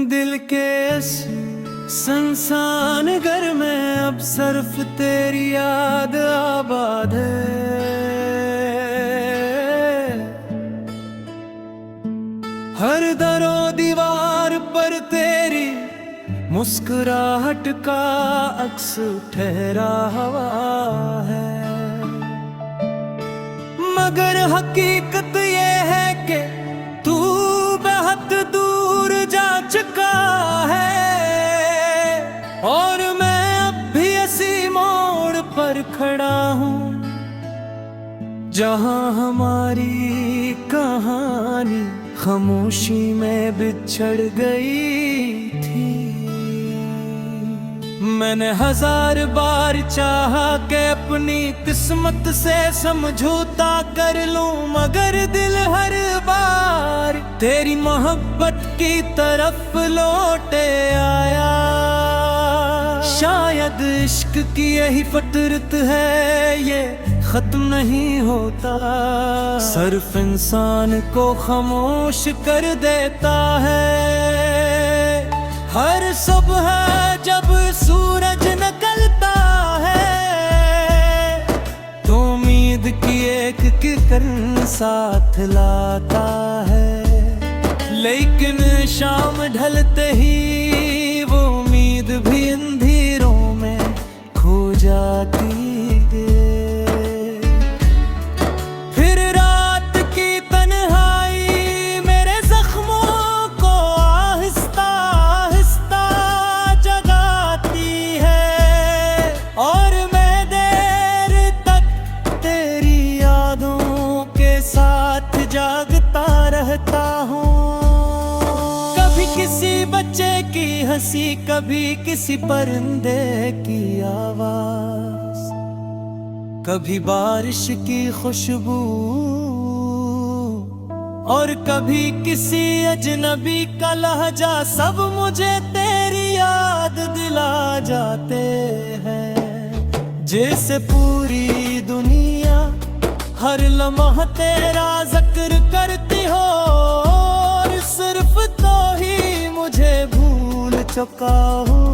दिल के संसान घर में अब सिर्फ तेरी याद आबाद है। हर दरो दीवार पर तेरी मुस्कुराहट का अक्स ठहरा हुआ है। मगर हकीकत ये है कि तू बहुत दूर जा चुका है और मैं अब भी इसी मोड़ पर खड़ा हूँ जहाँ हमारी कहानी खामोशी में बिछड़ गई थी। मैंने हजार बार चाहा कि अपनी किस्मत से समझौता कर लूं, मगर दिल हर बार तेरी मोहब्बत की तरफ लौटे आया। शायद इश्क की यही फितरत है, ये खत्म नहीं होता, सिर्फ इंसान को खामोश कर देता है। हर सुबह जब सूरज निकलता है तो उम्मीद की एक किरण साथ लाता है, लेकिन शाम ढलते ही वो उम्मीद भी अंधेरों में खो जाती है। फिर रात की तन्हाई मेरे जख्मों को आहिस्ता आहिस्ता जगाती है और मैं देर तक तेरी यादों के साथ जागता रहता हूँ। कभी किसी बच्चे की हंसी, कभी किसी परिंदे की आवाज, कभी बारिश की खुशबू और कभी किसी अजनबी का लहजा, सब मुझे तेरी याद दिला जाते हैं। जैसे पूरी दुनिया हर लम्हा तेरा जिक्र करती हो और सिर्फ तो ही मुझे भूल चुका हूँ।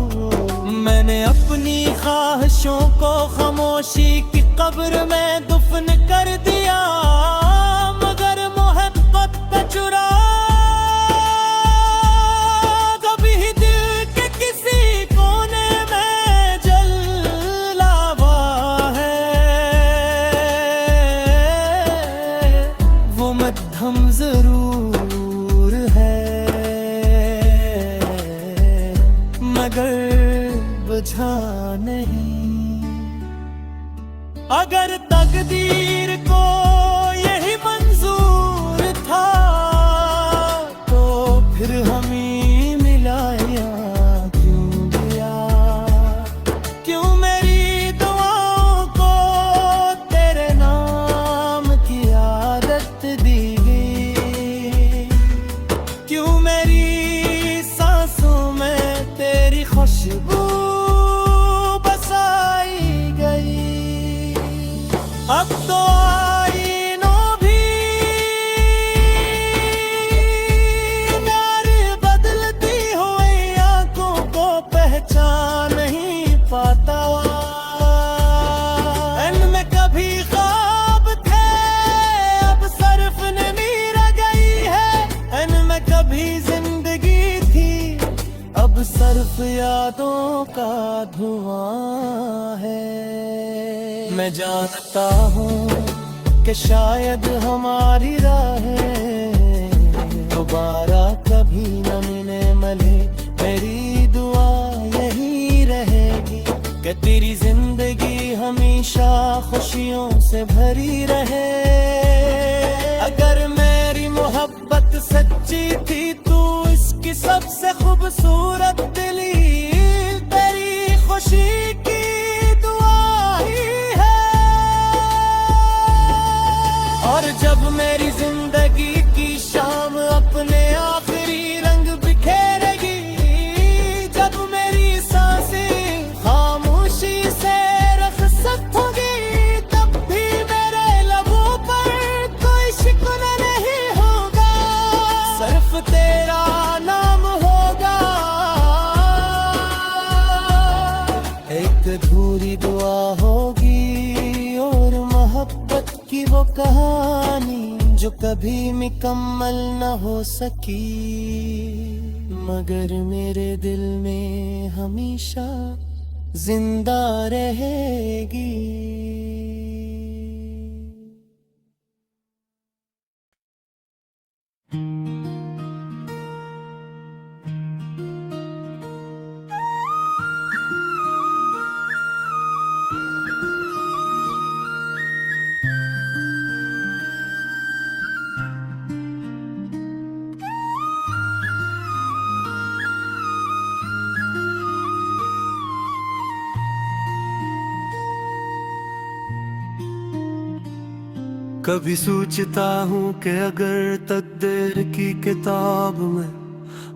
मैंने अपनी ख्वाहिशों को खामोशी की कब्र में दफन कर दिया, मगर मोहब्बत का चुरा कभी दिल के किसी कोने में जला हुआ है। वो मध्यम जरूर है मगर बुझा नहीं। अगर तकदीर को यही मंजूर था तो फिर हमें मिलाया क्यों दिया? क्यों मेरी दुआओं को तेरे नाम की आदत दी गई? क्यों मेरी सांसों में तेरी खुशबू बसाई गई? अब तो आईनों भी प्यार बदलती हुई आंखों को पहचान नहीं पाता। इनमें कभी ख्वाब थे अब सिर्फ नींद रह गई है, इनमें कभी जिंदगी थी अब सिर्फ यादों का धुआं है। मैं जानता हूँ कि शायद हमारी राहें दोबारा कभी न मिले मले, मेरी दुआ यही रहेगी कि तेरी जिंदगी हमेशा खुशियों से भरी रहे। अगर मेरी मोहब्बत सच्ची थी तो इसकी सबसे खूबसूरत दलील तेरी खुशी की और जब मेरी जिंदगी की शाम अपने आखिरी रंग बिखेरेगी, जब मेरी पूरी दुआ होगी और मोहब्बत की वो कहानी जो कभी मुकम्मल न हो सकी, मगर मेरे दिल में हमेशा जिंदा रहेगी। कभी सोचता हूँ कि अगर तकदीर की किताब में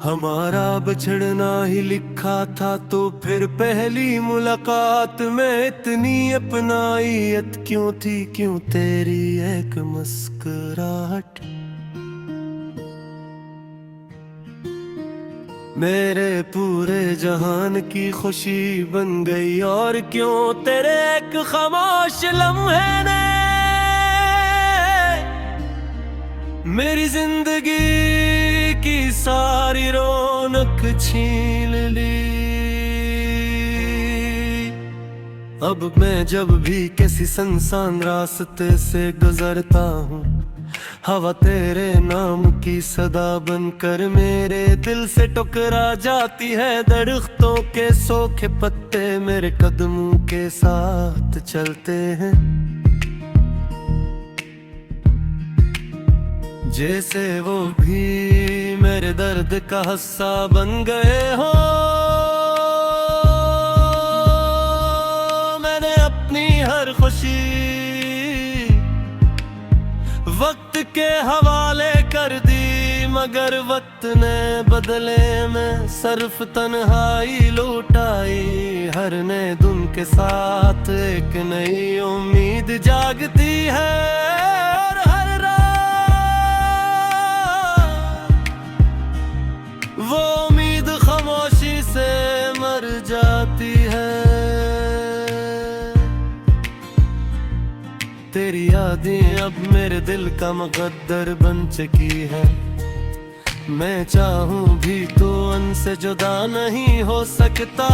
हमारा बिछड़ना ही लिखा था, तो फिर पहली मुलाकात में इतनी अपनाइत क्यों थी, क्यों तेरी एक मुस्कुराहट मेरे पूरे जहान की खुशी बन गई, और क्यों तेरे एक खामोश लम्हे ने मेरी जिंदगी की सारी रौनक छीन ली। अब मैं जब भी किसी सुनसान रास्ते से गुजरता हूँ, हवा तेरे नाम की सदा बनकर मेरे दिल से टकरा जाती है। दरख्तों के सूखे पत्ते मेरे कदमों के साथ चलते हैं, जैसे वो भी मेरे दर्द का हिस्सा बन गए हो। मैंने अपनी हर खुशी वक्त के हवाले कर दी, मगर वक्त ने बदले में सिर्फ तन्हाई लौटाई। हर नए दिन के साथ एक नई उम्मीद जागती है, और हर वो उम्मीद खामोशी से मर जाती है। तेरी यादें अब मेरे दिल का मुकद्दर बन चुकी है। मैं चाहूं भी तो उनसे जुदा नहीं हो सकता,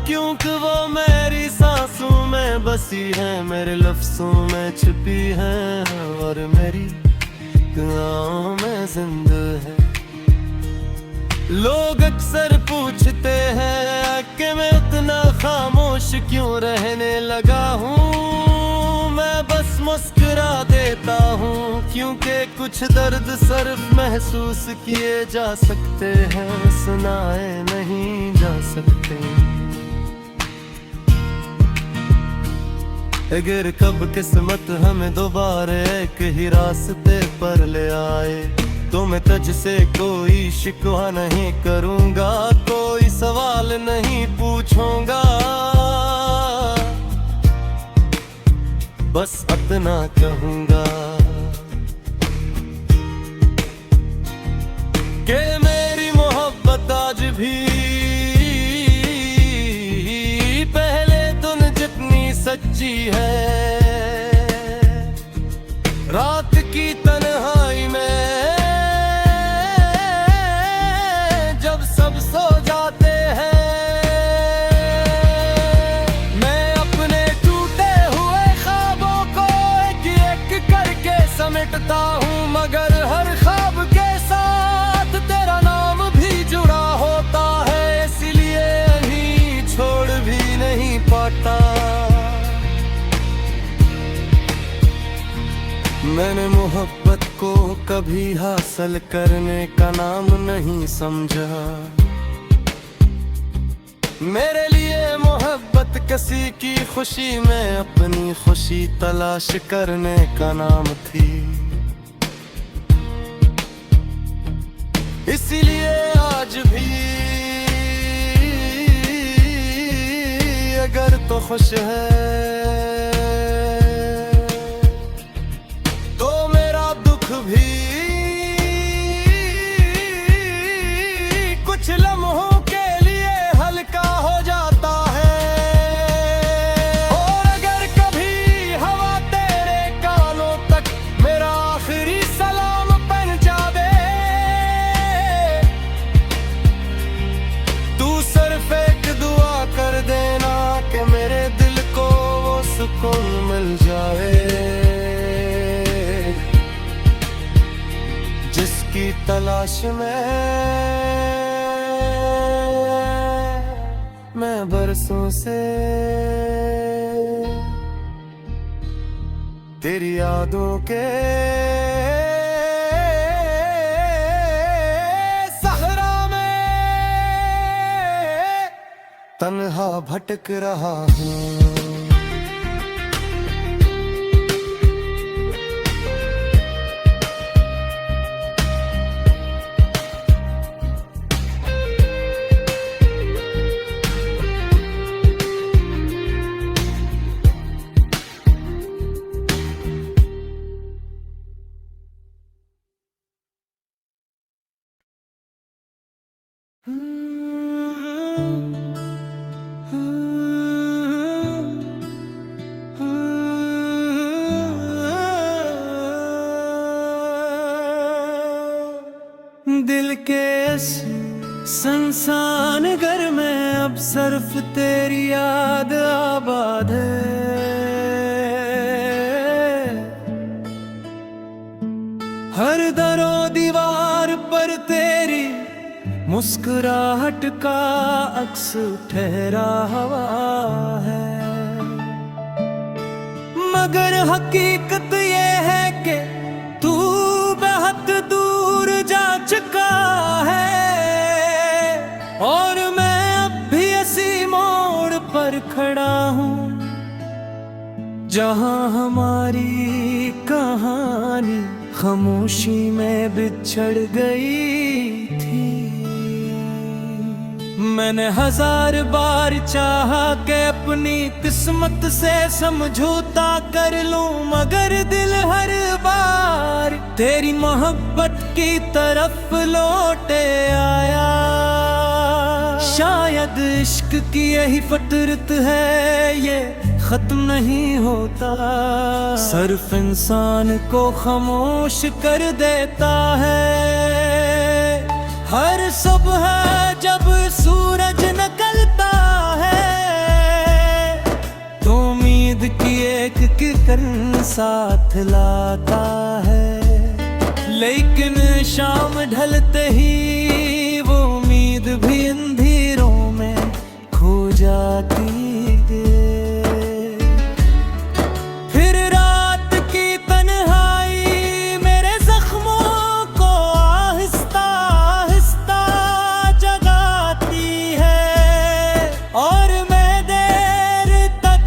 क्योंकि वो मेरी सांसों में बसी है, मेरे लफ्जों में छुपी है, और मेरी दुआओं में जिंदा है। लोग अक्सर पूछते हैं कि मैं इतना खामोश क्यों रहने लगा हूँ। मैं बस मुस्कुरा देता हूँ, क्योंकि कुछ दर्द सिर्फ महसूस किए जा सकते हैं, सुनाए नहीं जा सकते। अगर कब किस्मत हमें दोबारा एक ही रास्ते पर ले आए, तो मैं तुझसे कोई शिकवा नहीं करूँगा, कोई सवाल नहीं पूछूंगा। बस इतना कहूँगा कि मेरी मोहब्बत आज भी पहले दिन जितनी सच्ची है। रात की तन्हाई में सो जाते हैं, मैं अपने टूटे हुए ख्वाबों को एक एक करके समेटता हूँ, मगर हर ख्वाब के साथ तेरा नाम भी जुड़ा होता है, इसलिए नहीं छोड़ भी नहीं पाता। मैंने मोहब्बत को कभी हासिल करने का नाम नहीं समझा, मेरे लिए मोहब्बत किसी की खुशी में अपनी खुशी तलाश करने का नाम थी। इसीलिए आज भी अगर तो खुश है तो मेरा दुख भी कुछ लम्हों के लिए हल्का हो जाता है। तलाश में मैं बरसों से तेरी यादों के सहरा में तन्हा भटक रहा हूँ। दिल के इस सुनसान घर में अब सिर्फ तेरी याद आबाद है। हर दरो दीवार पर तेरी मुस्कुराहट का अक्स ठहरा हुआ है, मगर हकीकत ये है कि तू बहुत दूर जा चुका है और मैं अब भी इसी मोड़ पर खड़ा हूँ जहाँ हमारी कहानी खामोशी में बिछड़ गई थी। मैंने हजार बार चाहा कि अपनी किस्मत से समझौता कर लूं, मगर दिल हर बार तेरी मोहब्बत की तरफ लौटे आया। शायद इश्क की यही फितरत है, ये खत्म नहीं होता, सिर्फ इंसान को खामोश कर देता है। हर सुबह जब सूरज निकलता है तो उम्मीद की एक किरण साथ लाता है, लेकिन शाम ढलते ही वो उम्मीद भी अंधेरों में खो जाती है। फिर रात की तन्हाई मेरे जख्मों को आहिस्ता आहिस्ता जगाती है और मैं देर तक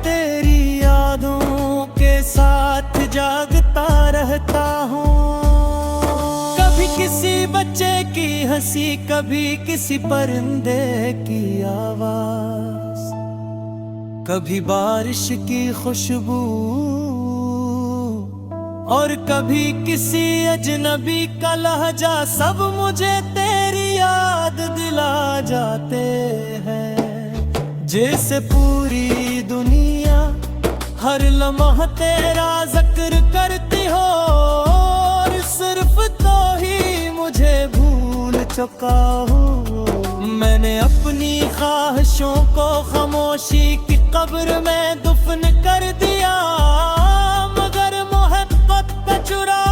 तेरी यादों के साथ जागता रहता हूँ। कभी किसी बच्चे की हंसी, कभी किसी परिंदे की आवाज, कभी बारिश की खुशबू और कभी किसी अजनबी का लहजा, सब मुझे तेरी याद दिला जाते हैं। जैसे पूरी दुनिया हर लम्हा तेरा जिक्र करती हो और सिर्फ तो ही मुझे भूल चुका हूँ। मैंने अपनी ख्वाहिशों को खामोशी की कब्र में दफन कर दिया, मगर मोहब्बत का चुरा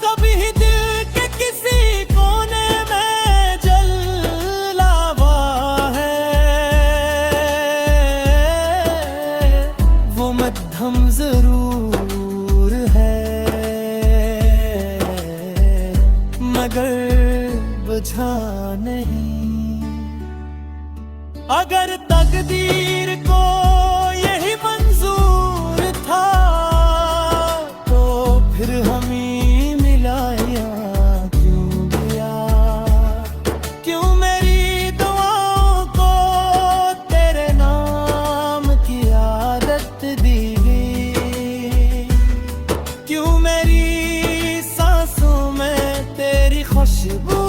कभी दिल के किसी कोने में जला हुआ है। वो मध्यम जरूर है मगर बुझा नहीं। अगर तकदीर को यही मंजूर था तो फिर हम ही मिलाया क्यों दिया, क्यों मेरी दुआओं को तेरे नाम की आदत दी, क्यों मेरी सांसों में तेरी खुशबू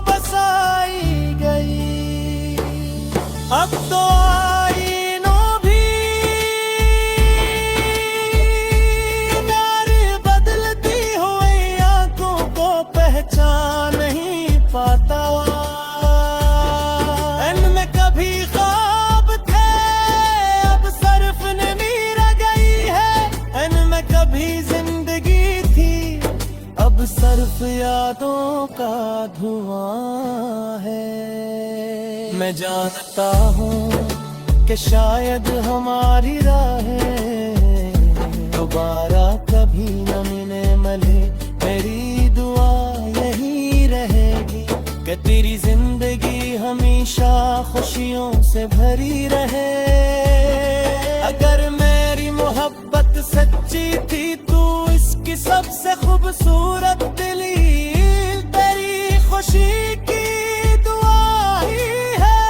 बसाई गई। अब तो आईनों भी प्यार बदलती हुई आंखों को पहचान नहीं पाता। इनमें कभी ख्वाब थे अब सिर्फ नींद रह गई है, इनमें कभी जिंदगी थी यादों का धुआं है। मैं जानता हूँ कि शायद हमारी राहें दोबारा कभी न मिले मले, मेरी दुआ यही रहेगी कि तेरी जिंदगी हमेशा खुशियों से भरी रहे। अगर मेरी मोहब्बत सच्ची थी, तू इसकी सबसे खूबसूरत दलील तेरी खुशी की दुआ ही है।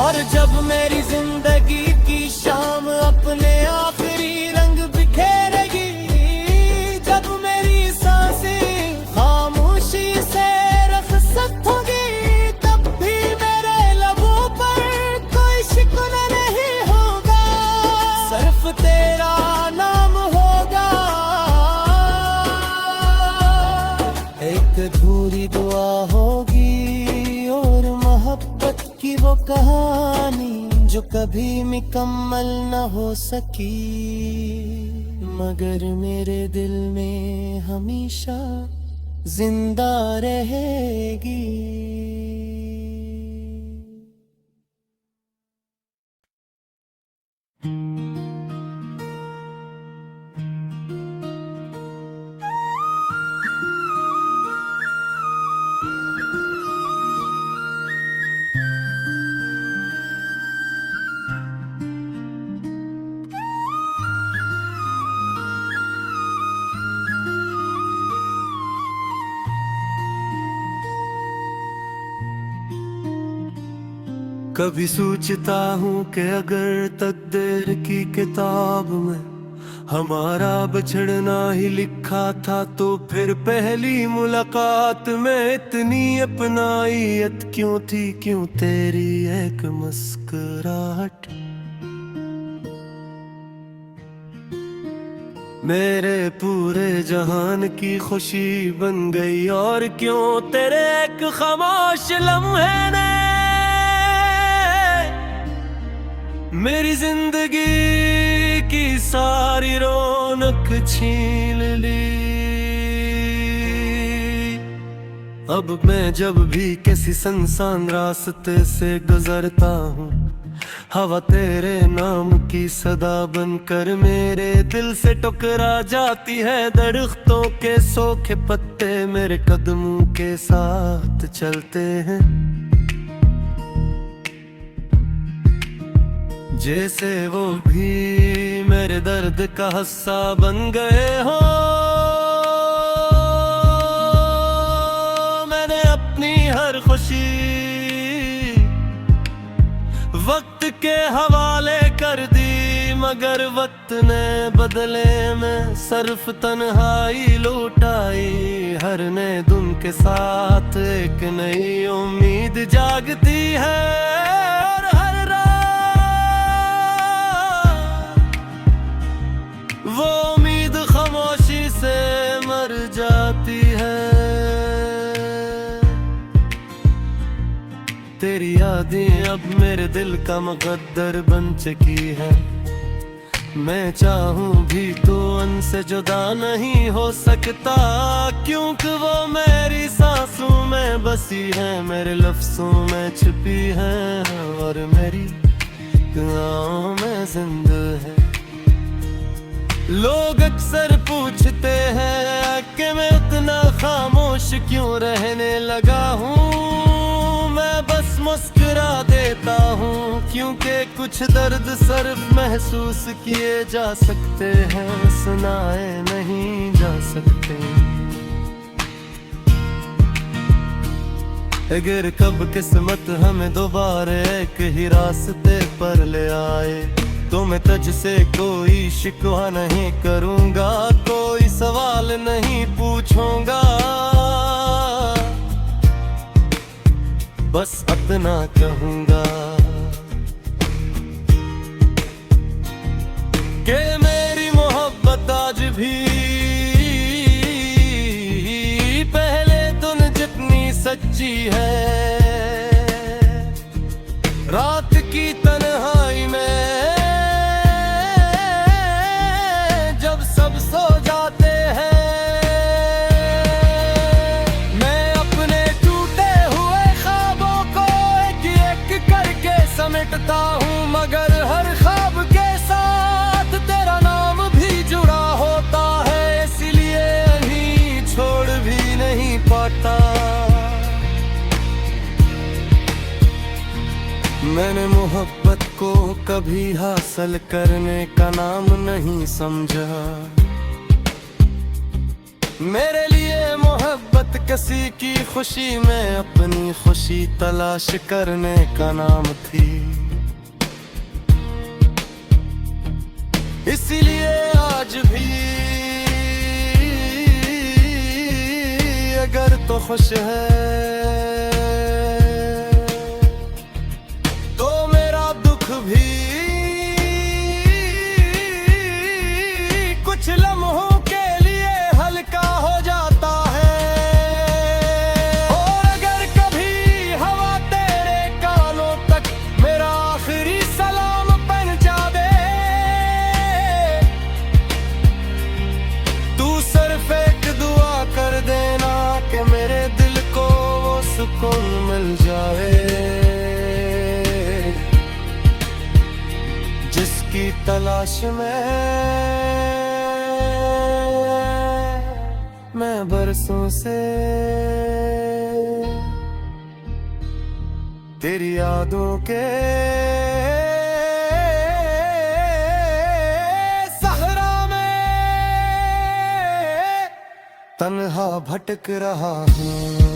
और जब मेरी जिंदगी की शाम अपने आखिरी रंग बिखेरेगी, जब मेरी सांसें खामोशी से रखसत होगी, तब भी मेरे लबों पर कोई शिकवा नहीं होगा, सिर्फ तेरा नाम होगा। एक अधूरी दुआ होगी और मोहब्बत की वो कहानी जो कभी मुकम्मल न हो सकी, मगर मेरे दिल में हमेशा जिंदा रहेगी। कभी सोचता हूँ कि अगर तकदीर की किताब में हमारा बिछड़ना ही लिखा था, तो फिर पहली मुलाकात में इतनी अपनाइत क्यों थी, क्यों तेरी एक मुस्कुराहट मेरे पूरे जहान की खुशी बन गई, और क्यों तेरे एक खामोश लम्हे ने मेरी जिंदगी की सारी रौनक छीन ली। अब मैं जब भी किसी सुनसान रास्ते से गुजरता हूँ, हवा तेरे नाम की सदा बनकर मेरे दिल से टकरा जाती है। दरख्तों के सूखे पत्ते मेरे कदमों के साथ चलते हैं, जैसे वो भी मेरे दर्द का हिस्सा बन गए हो। मैंने अपनी हर खुशी वक्त के हवाले कर दी, मगर वक्त ने बदले में सिर्फ तन्हाई लौटाई। हर नए दिन के साथ एक नई उम्मीद जागती है, और हर वो उम्मीद खामोशी से मर जाती है। तेरी यादें अब मेरे दिल का मुकद्दर बन चुकी है। मैं चाहूं भी तो उनसे जुदा नहीं हो सकता, क्योंकि वो मेरी सांसों में बसी है, मेरे लफ्जों में छुपी है, और मेरी दुआओं में जिंदा है। लोग अक्सर पूछते हैं कि मैं उतना खामोश क्यों रहने लगा हूँ। मैं बस मुस्कुरा देता हूँ, क्योंकि कुछ दर्द सिर्फ महसूस किए जा सकते हैं, सुनाए नहीं जा सकते। अगर कब किस्मत हमें दोबारा एक ही रास्ते पर ले आए, तो मैं तुझसे कोई शिकवा नहीं करूँगा, कोई सवाल नहीं पूछूंगा। बस इतना कहूँगा कि मेरी मोहब्बत आज भी पहले दिन जितनी सच्ची है। रात की तन्हाई में जब सब सो जाते हैं, नहीं पाता। मैंने मोहब्बत को कभी हासिल करने का नाम नहीं समझा। मेरे लिए मोहब्बत किसी की खुशी में अपनी खुशी तलाश करने का नाम थी। इसीलिए आज भी अगर तो खुश है तो मेरा दुख भी कुछ लम्हों के लिए हल्का हो जाता है। और अगर कभी हवा तेरे कानों तक मेरा आखिरी सलाम पहुंचा दे, तू सिर्फ एक दुआ कर देना कि मेरे दिल को वो सुकून मिल जाए जिसकी तलाश में मैं बरसों से तेरी यादों के सहरा में तन्हा भटक रहा हूँ।